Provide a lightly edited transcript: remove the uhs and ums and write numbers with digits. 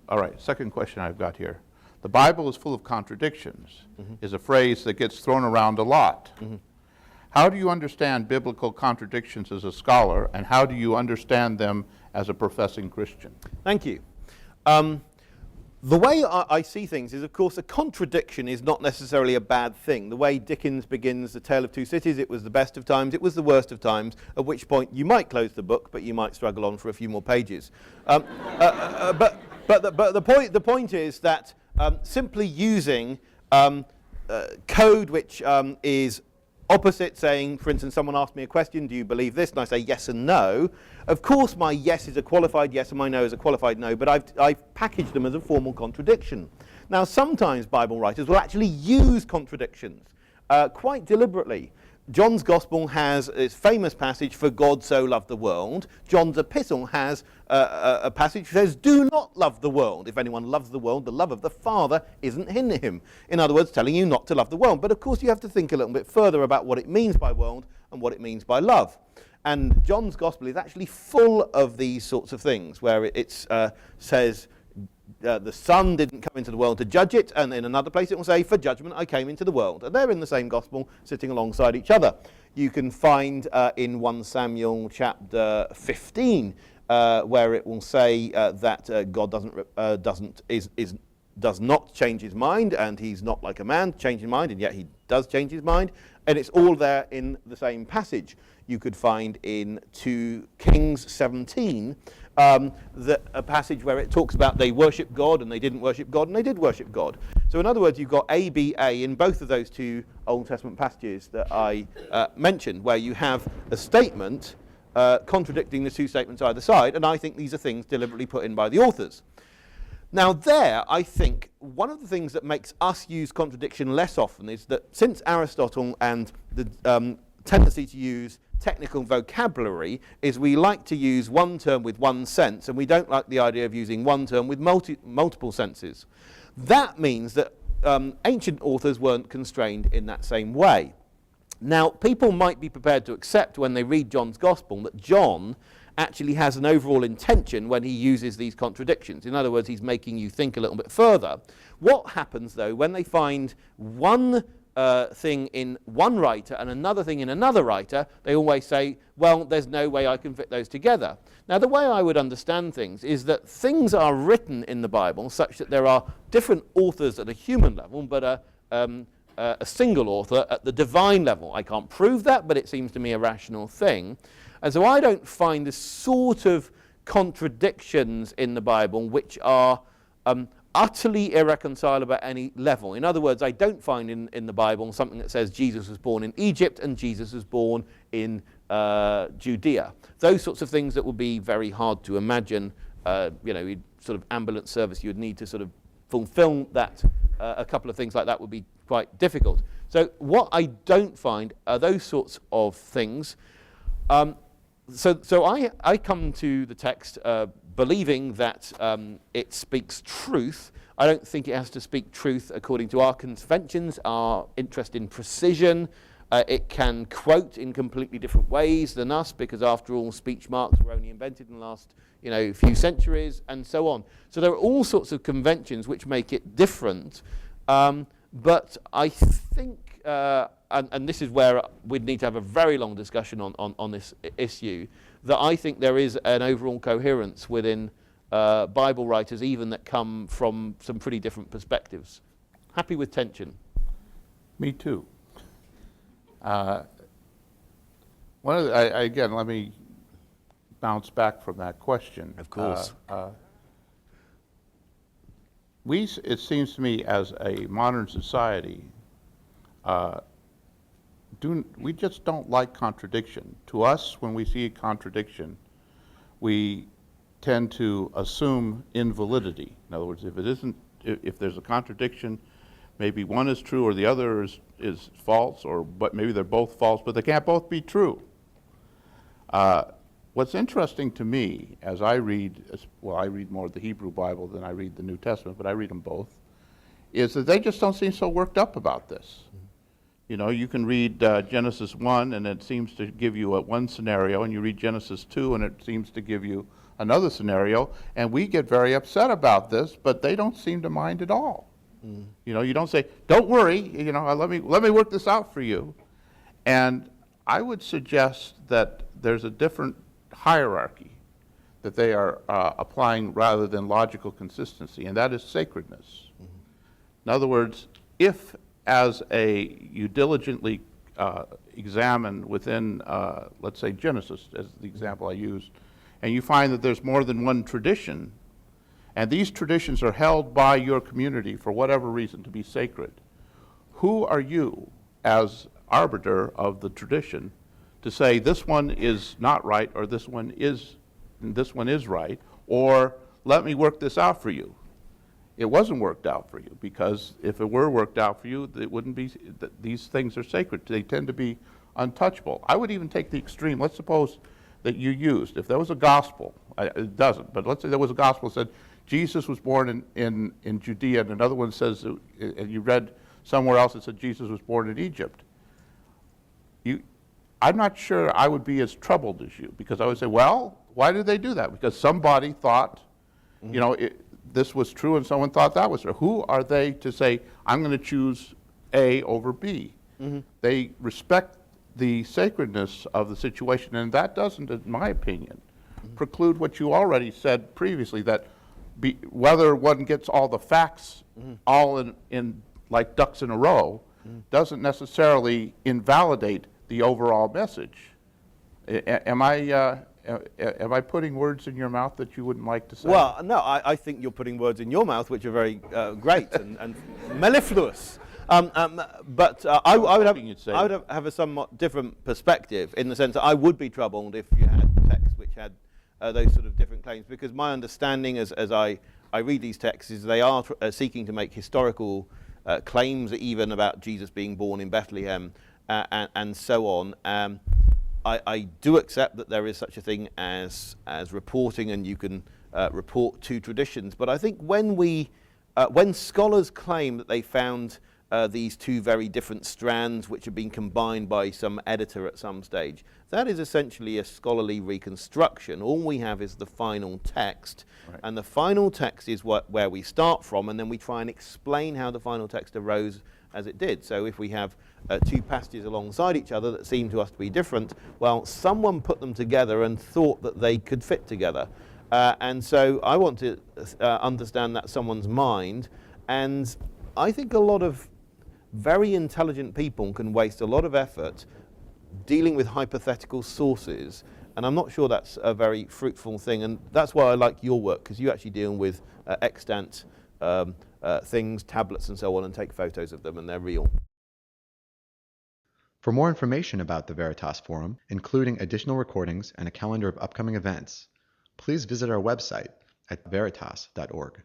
All right, second question I've got here. The Bible is full of contradictions, is a phrase that gets thrown around a lot. How do you understand biblical contradictions as a scholar, and how do you understand them as a professing Christian? Thank you. The way I see things is, of course, a contradiction is not necessarily a bad thing. The way Dickens begins The Tale of Two Cities, it was the best of times, it was the worst of times, at which point you might close the book, but you might struggle on for a few more pages. But the point is that simply using code which is opposite, saying, for instance, someone asked me a question, do you believe this? And I say yes and no. Of course my yes is a qualified yes and my no is a qualified no, but I've packaged them as a formal contradiction. Now sometimes Bible writers will actually use contradictions quite deliberately. John's Gospel has its famous passage, for God so loved the world. John's Epistle has a passage that says, do not love the world. If anyone loves the world, the love of the Father isn't in him. In other words, telling you not to love the world. But of course you have to think a little bit further about what it means by world and what it means by love. And John's Gospel is actually full of these sorts of things, where it says, the Son didn't come into the world to judge it, and in another place it will say, for judgment I came into the world. And they're in the same Gospel, sitting alongside each other. You can find in 1 Samuel chapter 15, where it will say that God does not change his mind, and he's not like a man to change his mind, and yet he does change his mind. And it's all there in the same passage. You could find in 2 Kings 17 a passage where it talks about they worship God and they didn't worship God and they did worship God. So in other words, you've got A, B, A in both of those two Old Testament passages that I mentioned, where you have a statement contradicting the two statements either side, and I think these are things deliberately put in by the authors. Now there, I think, one of the things that makes us use contradiction less often is that since Aristotle and the tendency to use technical vocabulary is we like to use one term with one sense, and we don't like the idea of using one term with multiple senses. That means that ancient authors weren't constrained in that same way. Now, people might be prepared to accept when they read John's Gospel that John actually has an overall intention when he uses these contradictions. In other words, he's making you think a little bit further. What happens, though, when they find one thing in one writer and another thing in another writer, they always say, well, there's no way I can fit those together. Now, the way I would understand things is that things are written in the Bible such that there are different authors at a human level, but a single author at the divine level. I can't prove that, but it seems to me a rational thing. And so I don't find the sort of contradictions in the Bible which are utterly irreconcilable at any level. In other words, I don't find in the Bible something that says Jesus was born in Egypt and Jesus was born in Judea. Those sorts of things that would be very hard to imagine. Sort of ambulance service, you would need to sort of fulfill that. A couple of things like that would be quite difficult. So what I don't find are those sorts of things. So I come to the text believing that it speaks truth. I don't think it has to speak truth according to our conventions, our interest in precision. It can quote in completely different ways than us, because after all, speech marks were only invented in the last few centuries, and so on. So there are all sorts of conventions which make it different. But I think, and this is where we'd need to have a very long discussion on this issue, that I think there is an overall coherence within Bible writers, even that come from some pretty different perspectives. Happy with tension? Me too. Again, let me bounce back from that question. Of course. It seems to me, as a modern society, we just don't like contradiction. To us, when we see a contradiction, we tend to assume invalidity. In other words, if there's a contradiction, maybe one is true or the other is false, but maybe they're both false, but they can't both be true. What's interesting to me, as I read more of the Hebrew Bible than I read the New Testament, but I read them both, is that they just don't seem so worked up about this. You can read Genesis 1 and it seems to give you one scenario, and you read Genesis 2 and it seems to give you another scenario, and we get very upset about this, but they don't seem to mind at all. You know, you don't say, don't worry, you know, let me work this out for you. And I would suggest that there's a different hierarchy that they are applying rather than logical consistency, and that is sacredness. In other words, if as you diligently examine within, let's say, Genesis, as the example I used, and you find that there's more than one tradition, and these traditions are held by your community for whatever reason to be sacred, who are you as arbiter of the tradition to say this one is not right or this one is right, or let me work this out for you? It wasn't worked out for you, because if it were worked out for you, it wouldn't be, these things are sacred. They tend to be untouchable. I would even take the extreme. Let's suppose that you used, if there was a gospel, it doesn't, but let's say there was a gospel that said Jesus was born in Judea, and another one says, and you read somewhere else that said Jesus was born in Egypt. I'm not sure I would be as troubled as you, because I would say, well, why did they do that? Because somebody thought, you know, this was true and someone thought that was true. Who are they to say, I'm going to choose A over B? They respect the sacredness of the situation, and that doesn't, in my opinion, preclude what you already said previously, that whether one gets all the facts all in like ducks in a row doesn't necessarily invalidate the overall message. Am I putting words in your mouth that you wouldn't like to say? Well, no, I think you're putting words in your mouth which are very great and mellifluous. But I would have a somewhat different perspective, in the sense that I would be troubled if you had texts which had those sort of different claims, because my understanding as I read these texts is they are seeking to make historical claims, even about Jesus being born in Bethlehem and so on. I do accept that there is such a thing as reporting, and you can report to traditions. But I think when scholars claim that they found these two very different strands which have been combined by some editor at some stage, that is essentially a scholarly reconstruction. All we have is the final text, right. And the final text is where we start from, and then we try and explain how the final text arose as it did. So if we have two passages alongside each other that seem to us to be different, well, someone put them together and thought that they could fit together. And so I want to understand that someone's mind, and I think a lot of very intelligent people can waste a lot of effort dealing with hypothetical sources, and I'm not sure that's a very fruitful thing, and that's why I like your work, because you actually deal with extant things, tablets and so on, and take photos of them, and they're real. For more information about the Veritas Forum, including additional recordings and a calendar of upcoming events, please visit our website at veritas.org.